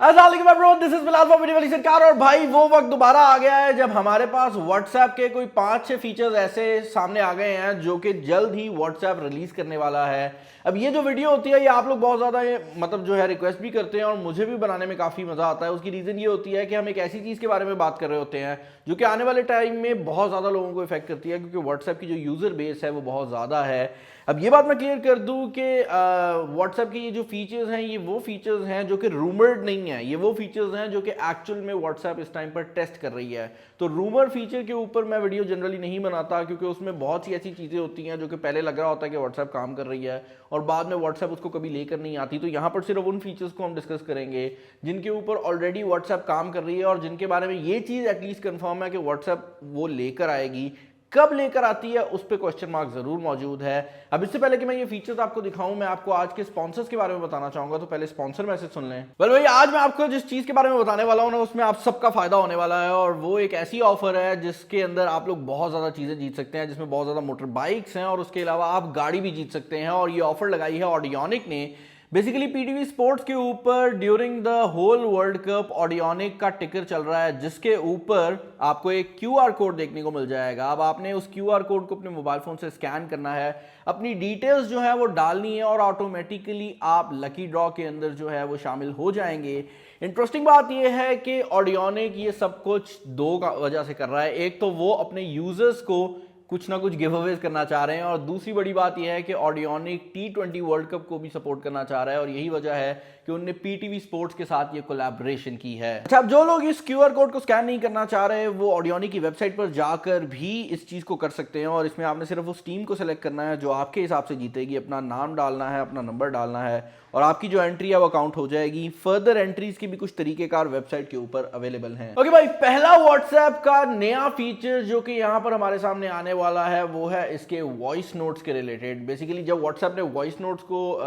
This is Bilal for video वाली सरकार। और भाई वो वक्त दोबारा आ गया है जब हमारे पास व्हाट्सएप के कोई 5-6 फीचर्स ऐसे सामने आ गए हैं जो कि जल्द ही व्हाट्सएप रिलीज करने वाला है। अब ये जो वीडियो होती है ये आप लोग बहुत ज़्यादा मतलब जो है रिक्वेस्ट भी करते हैं और मुझे भी बनाने में काफ़ी मज़ा आता है। उसकी रीज़न ये होती है कि हम एक ऐसी चीज़ के बारे में बात कर रहे होते हैं जो कि आने वाले टाइम में बहुत ज़्यादा लोगों को इफेक्ट करती है, क्योंकि व्हाट्सएप की जो यूज़र बेस है वो बहुत ज़्यादा है। अब ये बात मैं क्लियर कर दूं कि व्हाट्सएप के ये जो फीचर्स हैं ये वो फीचर्स हैं जो कि रूमर्ड नहीं है, ये वो फीचर्स हैं जो कि एक्चुअल में व्हाट्सएप इस टाइम पर टेस्ट कर रही है। तो रूमर फीचर के ऊपर मैं वीडियो जनरली नहीं बनाता, क्योंकि उसमें बहुत सी ऐसी चीज़ें होती हैं जो कि पहले लग रहा होता है कि व्हाट्सएप काम कर रही है और बाद में व्हाट्सएप उसको कभी लेकर नहीं आती। तो यहाँ पर सिर्फ उन फीचर्स को हम डिस्कस करेंगे जिनके ऊपर ऑलरेडी व्हाट्सएप काम कर रही है और जिनके बारे में ये चीज़ एटलीस्ट कंफर्म है कि व्हाट्सएप वो लेकर आएगी। कब लेकर आती है उस पर क्वेश्चन मार्क जरूर मौजूद है। अब इससे पहले कि मैं ये फीचर्स आपको दिखाऊं, मैं आपको आज के स्पॉन्सर्स के बारे में बताना चाहूंगा। तो पहले स्पॉन्सर मैसेज सुन लें। भाई आज मैं आपको जिस चीज के बारे में बताने वाला हूं ना, उसमें आप सबका फायदा होने वाला है। और वो एक ऐसी ऑफर है जिसके अंदर आप लोग बहुत ज्यादा चीजें जीत सकते हैं, जिसमें बहुत ज्यादा मोटर बाइक्स हैं और उसके अलावा आप गाड़ी भी जीत सकते हैं। और ये ऑफर लगाई है ऑडियोनिक ने। बेसिकली पीटीवी स्पोर्ट्स के ऊपर during the whole world cup Audionic का टिकर चल रहा है, जिसके ऊपर आपको एक क्यूआर कोड देखने को मिल जाएगा। अब आपने उस क्यूआर कोड को अपने मोबाइल फोन से स्कैन करना है, अपनी डिटेल्स जो है वो डालनी है और ऑटोमेटिकली आप लकी ड्रॉ के अंदर जो है वो शामिल हो जाएंगे। इंटरेस्टिंग बात यह है कि ऑडियोनिक ये सब कुछ दो वजह से कर रहा है। एक तो वो अपने यूजर्स को कुछ ना कुछ गिव अवेज करना चाह रहे हैं, और दूसरी बड़ी बात यह है कि ऑडियोनिक T20 वर्ल्ड कप को भी सपोर्ट करना चाह रहा है। और यही वजह है कि उन्होंने पीटीवी स्पोर्ट्स के साथ ये कोलैबोरेशन की है। अच्छा, अब जो लोग इस क्यूआर कोड को स्कैन नहीं करना चाह रहे वो ऑडियोनिक की वेबसाइट पर जाकर भी इस चीज को कर सकते हैं। और इसमें आपने सिर्फ उस टीम को सिलेक्ट करना है जो आपके हिसाब से जीतेगी, अपना नाम डालना है, अपना नंबर डालना है और आपकी जो एंट्री है वो काउंट हो जाएगी। फर्दर एंट्रीज की भी कुछ तरीकेकार वेबसाइट के ऊपर अवेलेबल हैं। ओके भाई, पहला व्हाट्सएप का नया फीचर जो कि यहां पर हमारे सामने आने वाला है वो है इसके वॉइस नोट्स के रिलेटेड। बेसिकली जब व्हाट्सएप ने वॉइस नोट्स को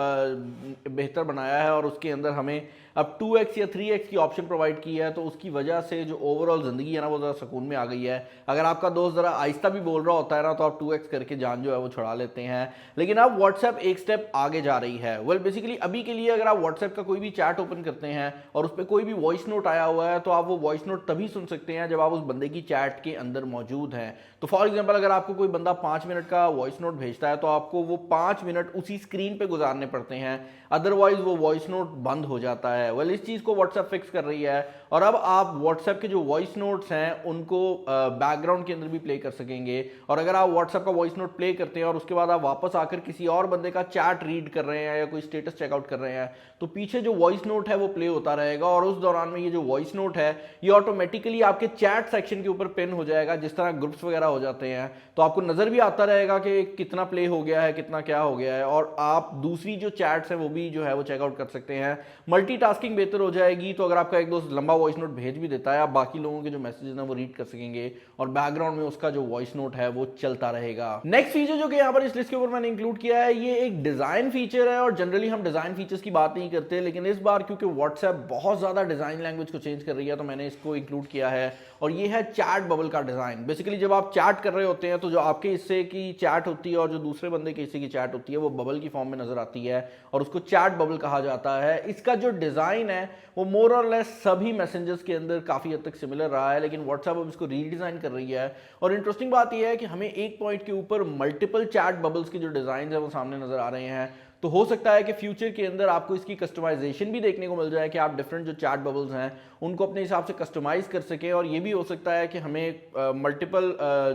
बेहतर बनाया है और उसके अंदर हमें अब 2x या 3x की ऑप्शन प्रोवाइड की है, तो उसकी वजह से जो ओवरऑल जिंदगी है ना वो ज़रा सुकून में आ गई है। अगर आपका दोस्त ज़रा आहिस्ता भी बोल रहा होता है ना तो आप 2x करके जान जो है वो छुड़ा लेते हैं। लेकिन अब व्हाट्सएप एक स्टेप आगे जा रही है। वेल बेसिकली अभी के लिए अगर आप व्हाट्सएप का कोई भी चैट ओपन करते हैं और उस पर कोई भी वॉइस नोट आया हुआ है तो आप वो वॉइस नोट तभी सुन सकते हैं जब आप उस बंदे की चैट के अंदर मौजूद हैं। तो फॉर एग्जाम्पल अगर आपको कोई बंदा 5 मिनट का वॉइस नोट भेजता है तो आपको वो 5 मिनट उसी स्क्रीन पे गुजारने पड़ते हैं, अदरवाइज वो वॉइस नोट बंद हो जाता है। वेल इस चीज़ को व्हाट्सएप फिक्स कर रही है और अब आप व्हाट्सएप के जो वॉइस नोट्स हैं उनको बैकग्राउंड के अंदर भी प्ले कर सकेंगे। और अगर आप व्हाट्सएप का वॉइस नोट प्ले करते हैं और उसके बाद आप वापस आकर किसी और बंदे का चैट रीड कर रहे हैं या कोई स्टेटस चेकआउट कर रहे हैं तो पीछे जो वॉइस नोट है वो प्ले होता रहेगा। और उस दौरान में ये जो वॉइस नोट है ये ऑटोमेटिकली आपके चैट सेक्शन के ऊपर पिन हो जाएगा। जिस तरह ग्रुप्स वगैरह हो जाते हैं तो आपको नजर भी आता रहेगा कि कितना प्ले हो गया है, कितना क्या हो गया है, और आप दूसरी जो चैट्स हैं वो भी जो है वो चेकआउट कर सकते हैं। मल्टीटास्किंग बेहतर हो जाएगी। तो अगर आपका एक दोस्त लंबा वॉइस नोट भेज भी देता है, आप बाकी लोगों के जो मैसेजेस हैं वो रीड कर सकेंगे और बैकग्राउंड में उसका जो वॉइस नोट है वो चलता रहेगा। नेक्स्ट फीचर जो कि यहाँ पर इस लिस्ट के ऊपर मैंने इंक्लूड किया है ये एक डिजाइन फीचर है। और जनरली हम डिजाइन फीचर्स की बात नहीं करते, लेकिन इस बार क्योंकि व्हाट्सएप बहुत ज्यादा डिजाइन लैंग्वेज को चेंज कर रही है तो मैंने इसको इंक्लूड किया है। और ये है चैट बबल का डिजाइन। बेसिकली जब आप चैट कर रहे होते हैं तो जो आपके हिस्से की चैट होती है और जो दूसरे बंदे के हिस्से की चैट होती है वो बबल की फॉर्म में नजर आती है और उसको चैट बबल कहा जाता है। इसका जो डिजाइन है वो मोर और लेस सभी मैसेंजर्स के अंदर काफी हद तक सिमिलर रहा है, लेकिन व्हाट्सएप अब इसको रीडिजाइन कर रही है। और इंटरेस्टिंग बात यह है कि हमें एक पॉइंट के ऊपर मल्टीपल चैट बबल्स के जो डिजाइन है वो सामने नजर आ रहे हैं। तो हो सकता है कि फ्यूचर के अंदर आपको इसकी कस्टमाइजेशन भी देखने को मिल जाए कि आप डिफरेंट जो चैट बबल्स हैं उनको अपने हिसाब से कस्टमाइज कर सकें। और ये भी हो सकता है कि हमें मल्टीपल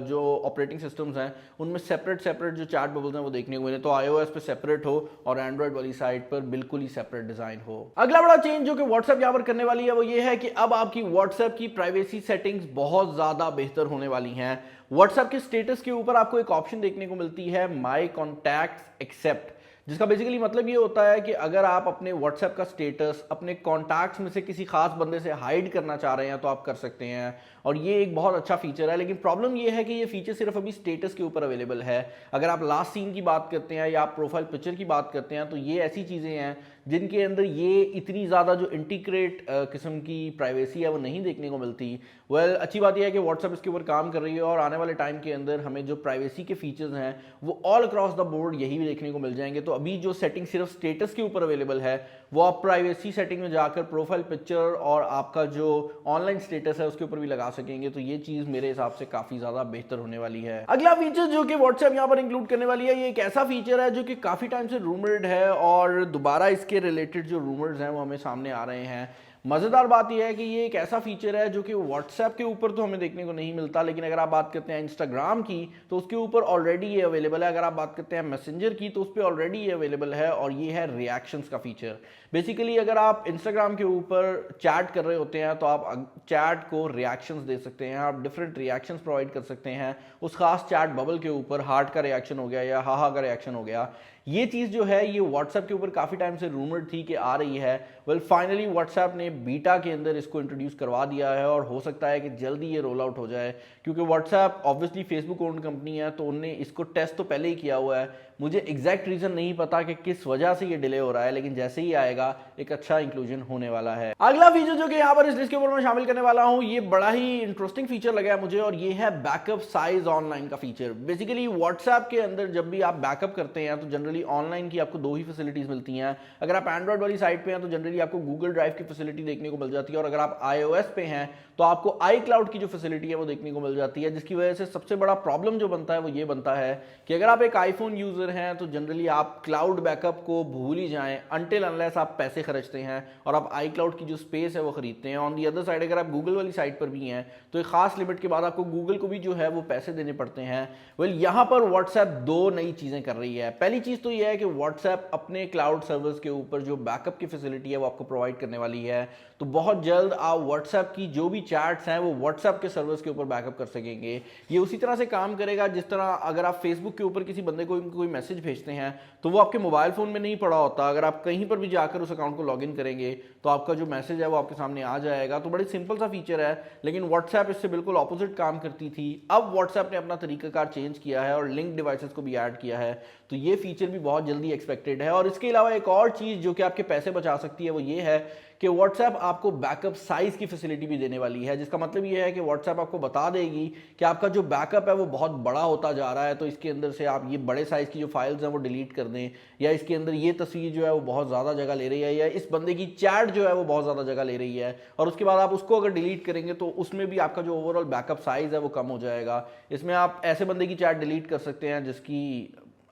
जो ऑपरेटिंग सिस्टम्स हैं उनमें सेपरेट जो चैट बबल्स हैं वो देखने को मिले। तो iOS पे सेपरेट हो और एंड्रॉइड वाली साइड पर बिल्कुल ही सेपरेट डिजाइन हो। अगला बड़ा चेंज जो कि व्हाट्सएप यहाँ पर करने वाली है वो ये है कि अब आपकी व्हाट्सएप की प्राइवेसी सेटिंग्स बहुत ज्यादा बेहतर होने वाली हैं। व्हाट्सएप के स्टेटस के ऊपर आपको एक ऑप्शन देखने को मिलती है माई कॉन्टैक्ट्स एक्सेप्ट, जिसका बेसिकली मतलब ये होता है कि अगर आप अपने व्हाट्सएप का स्टेटस अपने कॉन्टैक्ट्स में से किसी खास बंदे से हाइड करना चाह रहे हैं तो आप कर सकते हैं। और ये एक बहुत अच्छा फीचर है, लेकिन प्रॉब्लम ये है कि ये फीचर सिर्फ अभी स्टेटस के ऊपर अवेलेबल है। अगर आप लास्ट सीन की बात करते हैं या आप प्रोफाइल पिक्चर की बात करते हैं तो ये ऐसी चीज़ें हैं जिनके अंदर ये इतनी ज़्यादा जो इंटीग्रेट किस्म की प्राइवेसी है वो नहीं देखने को मिलती। अच्छी बात यह है कि व्हाट्सएप इसके ऊपर काम कर रही है और आने वाले टाइम के अंदर हमें जो प्राइवेसी के फीचर्स हैं वो ऑल अक्रॉस द बोर्ड यही भी देखने को मिल जाएंगे। तो अभी जो सेटिंग सिर्फ स्टेटस के ऊपर अवेलेबल है वो आप प्राइवेसी सेटिंग में जाकर प्रोफाइल पिक्चर और आपका जो ऑनलाइन स्टेटस है उसके ऊपर भी लगा सकेंगे। तो ये चीज़ मेरे हिसाब से काफ़ी ज़्यादा बेहतर होने वाली है। अगला फीचर जो कि व्हाट्सएप यहाँ पर इंक्लूड करने वाली है, ये एक ऐसा फीचर है जो कि काफ़ी टाइम से रूमर्ड है और दोबारा इसके रिलेटेड जो रूमर्स हैं वो हमें सामने आ रहे हैं। मज़ेदार बात यह है कि ये एक ऐसा फीचर है जो कि व्हाट्सएप के ऊपर तो हमें देखने को नहीं मिलता, लेकिन अगर आप बात करते हैं इंस्टाग्राम की तो उसके ऊपर ऑलरेडी ये अवेलेबल है। अगर आप बात करते हैं मैसेंजर की तो उस पर ऑलरेडी ये अवेलेबल है और ये है रिएक्शंस का फीचर। बेसिकली अगर आप इंस्टाग्राम के ऊपर चैट कर रहे होते हैं तो आप चैट को रिएक्शंस दे सकते हैं, आप डिफरेंट रिएक्शंस प्रोवाइड कर सकते हैं उस खास चैट बबल के ऊपर। हार्ट का रिएक्शन हो गया या हाहा का रिएक्शन हो गया। ये चीज़ जो है ये व्हाट्सएप के ऊपर काफ़ी टाइम से रूमर्ड थी कि आ रही है। फाइनली व्हाट्सएप ने बीटा के अंदर इसको इंट्रोड्यूस करवा दिया है और हो सकता है कि जल्दी ये रोल आउट हो जाए, क्योंकि WhatsApp obviously Facebook owned company है तो उन्होंने इसको टेस्ट तो पहले ही किया हुआ है। मुझे एग्जैक्ट रीजन नहीं पता कि किस वजह से ये डिले हो रहा है, लेकिन जैसे ही आएगा एक अच्छा इंक्लूजन होने वाला है। अगला फीचर जो कि यहाँ पर इस लिस्ट के ऊपर मैं शामिल करने वाला हूँ, ये बड़ा ही इंटरेस्टिंग फीचर लगा है मुझे और ये है बैकअप साइज ऑनलाइन का फीचर। बेसिकली व्हाट्सएप के अंदर जब भी आप बैकअप करते हैं तो जनरली ऑनलाइन की आपको दो ही फैसिलिटीज मिलती हैं। अगर आप एंड्रॉइड वाली साइड पे हैं तो जनरली आपको गूगल ड्राइव की फैसिलिटी देखने को मिल जाती है और अगर आप iOS पे हैं तो आपको आई क्लाउड की जो फैसिलिटी है वो देखने को मिल जाती है, जिसकी वजह से सबसे बड़ा प्रॉब्लम जो बनता है वो ये बनता है कि अगर आप एक आईफोन यूजर हैं तो जनरली आप क्लाउड बैकअप को भूल ही जाएं अनटिल अनलेस आप पैसे खर्चते हैं और आप आई क्लाउड की जो स्पेस है वो खरीदते हैं। ऑन दी अदर साइड अगर आप गूगल वाली साइड पर भी हैं तो एक खास लिमिट के बाद आपको गूगल को भी जो है वो पैसे देने पड़ते हैं। यहाँ पर व्हाट्सएप दो नई चीजें कर रही है। पहली चीज तो यह है कि व्हाट्सएप अपने क्लाउड सर्वर्स के ऊपर जो बैकअप की फैसिलिटी है वो आपको प्रोवाइड करने वाली है। तो बहुत जल्द आप व्हाट्सएप की जो भी चैट्स हैं वो व्हाट्सएप के सर्वर्स के ऊपर बैकअप कर सकेंगे। ये उसी तरह से काम करेगा जिस तरह अगर आप फेसबुक के ऊपर किसी बंदे को कोई मैसेज भेजते हैं तो वो आपके मोबाइल फोन में नहीं पड़ा होता। अगर आप कहीं पर भी जाकर उस अकाउंट को लॉगिन करेंगे तो आपका जो मैसेज है वो आपके सामने आ जाएगा। तो बड़ी सिंपल सा फीचर है, लेकिन व्हाट्सएप इससे बिल्कुल ऑपोजिट काम करती थी। अब व्हाट्सएप ने अपना तरीकाकार चेंज किया है और लिंक डिवाइसेस को भी ऐड किया है, तो ये फीचर भी बहुत जल्दी एक्सपेक्टेड है। और इसके अलावा एक और चीज जो कि आपके पैसे बचा सकती है वो ये है कि व्हाट्सएप आपको बैकअप साइज की फैसिलिटी भी देने वाली है, जिसका मतलब ये है कि व्हाट्सएप आपको बता देगी कि आपका जो बैकअप है वो बहुत बड़ा होता जा रहा है, तो इसके अंदर से आप ये बड़े साइज की जो फाइल्स हैं वो डिलीट कर दें, या इसके अंदर ये तस्वीर जो है वो बहुत ज़्यादा जगह ले रही है, या इस बंदे की चैट जो है वो बहुत ज़्यादा जगह ले रही है, और उसके बाद आप उसको अगर डिलीट करेंगे तो उसमें भी आपका जो ओवरऑल बैकअप साइज है वो कम हो जाएगा। इसमें आप ऐसे बंदे की चैट डिलीट कर सकते हैं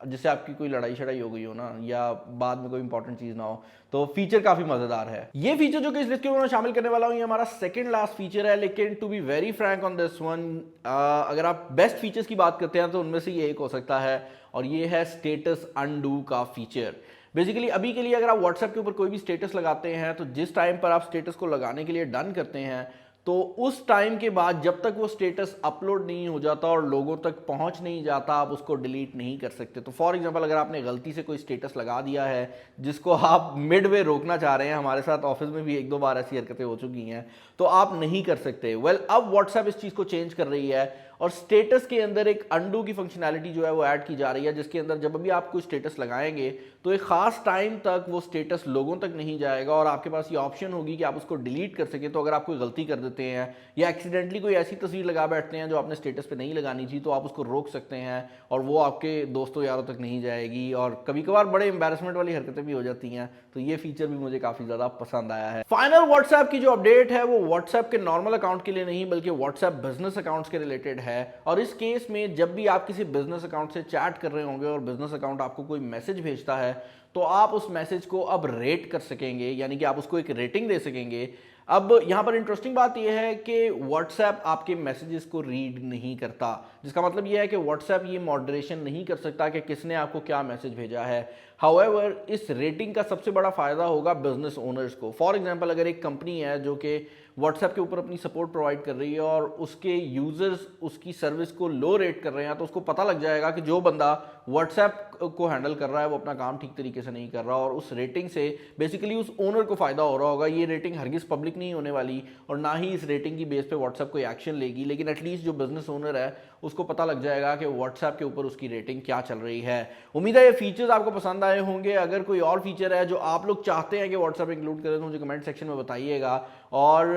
जिससे आपकी कोई लड़ाई शड़ाई हो गई हो ना, या बाद में कोई इंपॉर्टेंट चीज ना हो। तो फीचर काफी मजेदार है। ये फीचर जो कि इस लिस्ट के ऊपर मैं शामिल करने वाला हूं ये हमारा सेकंड लास्ट फीचर है, लेकिन to be very frank on this one, अगर आप बेस्ट फीचर्स की बात करते हैं तो उनमें से ये एक हो सकता है, और ये है स्टेटस अनडू का फीचर। बेसिकली अभी के लिए अगर आप व्हाट्सएप के ऊपर कोई भी स्टेटस लगाते हैं तो जिस टाइम पर आप स्टेटस को लगाने के लिए डन करते हैं तो उस टाइम के बाद जब तक वो स्टेटस अपलोड नहीं हो जाता और लोगों तक पहुंच नहीं जाता आप उसको डिलीट नहीं कर सकते। तो फॉर एग्जांपल अगर आपने गलती से कोई स्टेटस लगा दिया है जिसको आप मिड वे रोकना चाह रहे हैं, हमारे साथ ऑफिस में भी एक दो बार ऐसी हरकतें हो चुकी हैं, तो आप नहीं कर सकते। अब व्हाट्सएप इस चीज़ को चेंज कर रही है और स्टेटस के अंदर एक अंडू की फंक्शनैलिटी जो है वो ऐड की जा रही है, जिसके अंदर जब भी आप कोई स्टेटस लगाएंगे तो एक खास टाइम तक वो स्टेटस लोगों तक नहीं जाएगा और आपके पास ये ऑप्शन होगी कि आप उसको डिलीट कर सकें। तो अगर आप कोई गलती कर देते हैं या एक्सीडेंटली कोई ऐसी तस्वीर लगा बैठते हैं जो आपने स्टेटस पे नहीं लगानी थी, तो आप उसको रोक सकते हैं और वो आपके दोस्तों यारों तक नहीं जाएगी, और कभी कभार बड़े एम्बैरेसमेंट वाली हरकतें भी हो जाती हैं। तो ये फीचर भी मुझे काफी ज्यादा पसंद आया है। फाइनल व्हाट्सएप की जो अपडेट है वो व्हाट्सएप के नॉर्मल अकाउंट के लिए नहीं बल्कि व्हाट्सएप बिजनेस अकाउंट्स के रिलेटेड है। और इस केस में जब भी आप किसी बिजनेस अकाउंट से चैट कर रहे होंगे और बिजनेस अकाउंट आपको कोई मैसेज भेजता है तो आप उस मैसेज को अब रेट कर सकेंगे, यानी कि आप उसको एक रेटिंग दे सकेंगे। अब यहाँ पर इंटरेस्टिंग बात यह है कि व्हाट्सएप आपके मैसेजेस को रीड नहीं करता, जिसका मतलब यह है कि व्हाट्सएप ये मॉडरेशन नहीं कर सकता कि किसने आपको क्या मैसेज भेजा है। हाउएवर इस रेटिंग का सबसे बड़ा फायदा होगा बिजनेस ओनर्स को। फॉर एग्जांपल अगर एक कंपनी है जो कि व्हाट्सएप के ऊपर अपनी सपोर्ट प्रोवाइड कर रही है और उसके यूजर्स उसकी सर्विस को लो रेट कर रहे हैं, तो उसको पता लग जाएगा कि जो बंदा व्हाट्सएप को हैंडल कर रहा है वो अपना काम ठीक तरीके से नहीं कर रहा, और उस रेटिंग से बेसिकली उस ओनर को फायदा हो रहा होगा। ये रेटिंग हरगिज पब्लिक नहीं होने वाली और ना ही इस रेटिंग की बेस पे व्हाट्सएप कोई एक्शन लेगी, लेकिन एटलीस्ट जो बिजनेस ओनर है उसको पता लग जाएगा कि व्हाट्सएप के ऊपर उसकी रेटिंग क्या चल रही है। उम्मीद है ये फीचर्स आपको पसंद आए आए होंगे। अगर कोई और फीचर है जो आप लोग चाहते हैं कि व्हाट्सएप इंक्लूड करें तो मुझे कमेंट सेक्शन में बताइएगा। और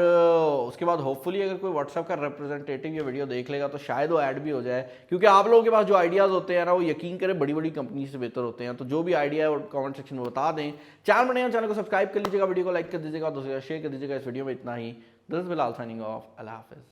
उसके बाद होपफुली अगर कोई व्हाट्सएप का रिप्रेजेंटेटिव ये वीडियो देख लेगा तो शायद वो ऐड भी हो जाए, क्योंकि आप लोगों के पास जो आइडियाज़ होते हैं ना वो यकीन करें बड़ी बड़ी कंपनी से बेहतर होते हैं। तो जो भी आइडिया है वो कमेंट सेक्शन में बता दें। चैनल बने चैनल को सब्सक्राइब कर लीजिएगा, वीडियो को लाइक कर दीजिएगा, दूसरे शेयर कर दीजिएगा। इस वीडियो में इतना ही। This is Bilal signing off. Allah हाफिज़।